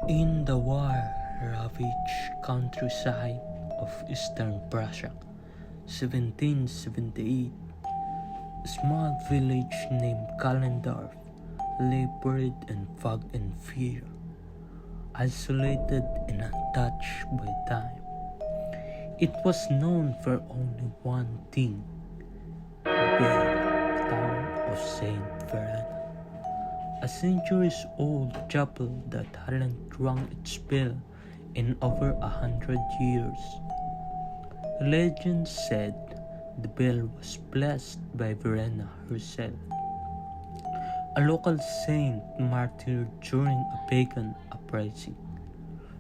In the war-ravaged countryside of eastern Prussia, 1778, a small village named Kallendorf lay buried in fog and fear, isolated and untouched by time. It was known for only one thing: the bell tower of Saint Verena, a centuries-old chapel that hadn't rung its bell in over 100 years. Legend said the bell was blessed by Verena herself, a local saint martyred during a pagan uprising.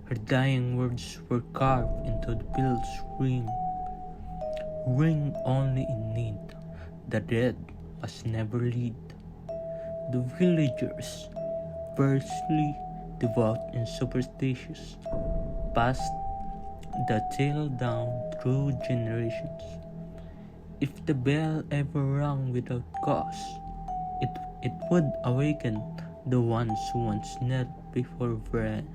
Her dying words were carved into the bell's ring: "Ring only in need, the dead must never lead." The villagers, fiercely devout and superstitious, passed the tale down through generations. If the bell ever rang without cause, it would awaken the ones who once knelt before Verena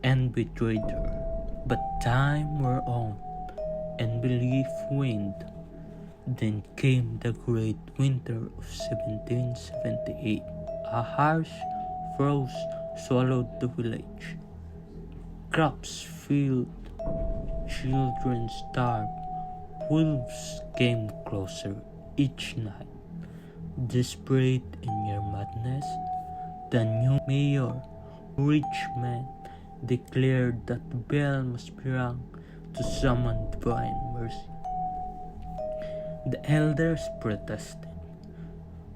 and betrayed her. But time wore on, and belief waned. Then came the great winter of 1778. A harsh frost swallowed the village. Crops failed, children starved, wolves came closer each night. Desperate in their madness, the new mayor, rich man, declared that the bell must be rung to summon divine mercy. The elders protested.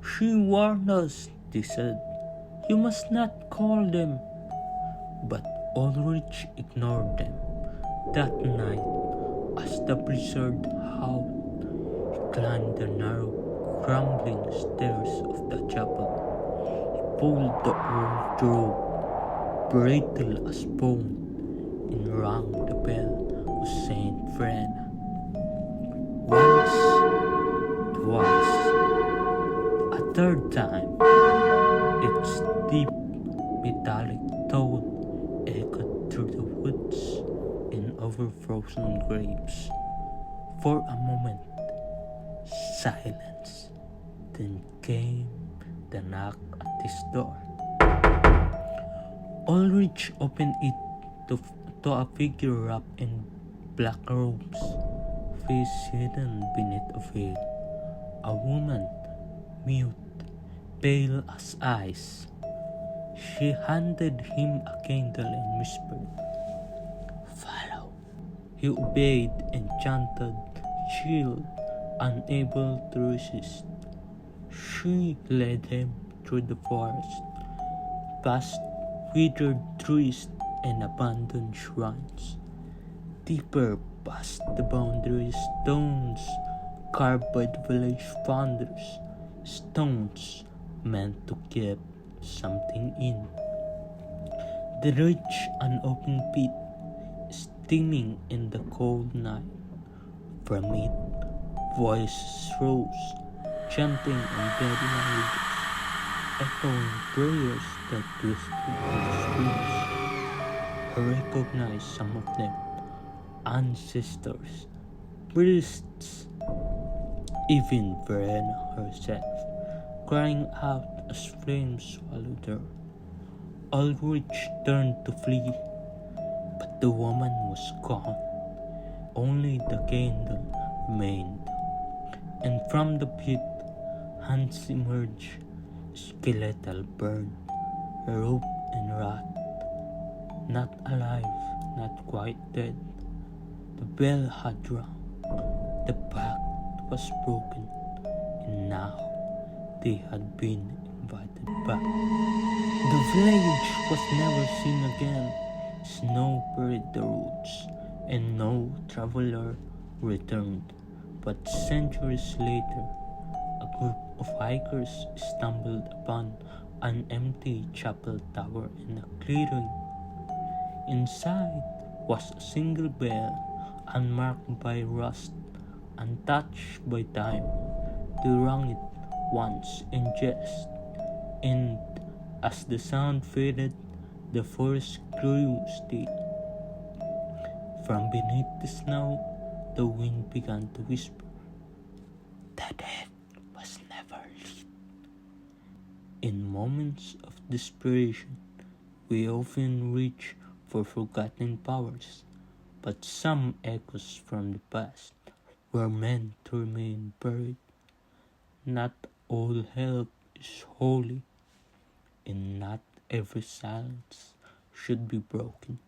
"She warned us," they said. "You must not call them." But Ulrich ignored them. That night, as the blizzard howled, he climbed the narrow, crumbling stairs of the chapel. He pulled the old rope, brittle as bone, and rang the bell of Saint Verena. Once, twice, a third time, its deep metallic tone echoed through the woods and over frozen graves. For a moment, silence. Then came the knock at his door. Ulrich opened it to a figure wrapped in black robes, face hidden beneath a veil. A woman, mute, pale as ice. She handed him a candle and whispered, "Follow." He obeyed, enchanted, chilled, unable to resist. She led him through the forest, past withered trees and abandoned shrines, deeper past the boundary stones carved by the village founders, stones meant to keep something in. They reached an open pit, steaming in the cold night. From it, voices rose, chanting in dead languages, echoing prayers that whispered in the streets. I recognized some of them: ancestors, priests, even Verena herself, crying out as flames swallowed her. Ulrich turned to flee, but the woman was gone. Only the candle remained, and from the pit, hands emerged, skeletal, burned, rope and rot. Not alive, not quite dead. The bell had rung, the pact was broken, and now they had been invited back. The village was never seen again. Snow buried the roots, and no traveler returned. But centuries later, a group of hikers stumbled upon an empty chapel tower in a clearing. Inside was a single bell, unmarked by rust, untouched by time. They rang it once in jest, and as the sound faded, The forest grew still. From beneath the snow, the wind began to whisper. The dead was never lit. In moments of desperation, we often reach for forgotten powers, but some echoes from the past were meant to remain buried. Not all help is holy, and not every silence should be broken.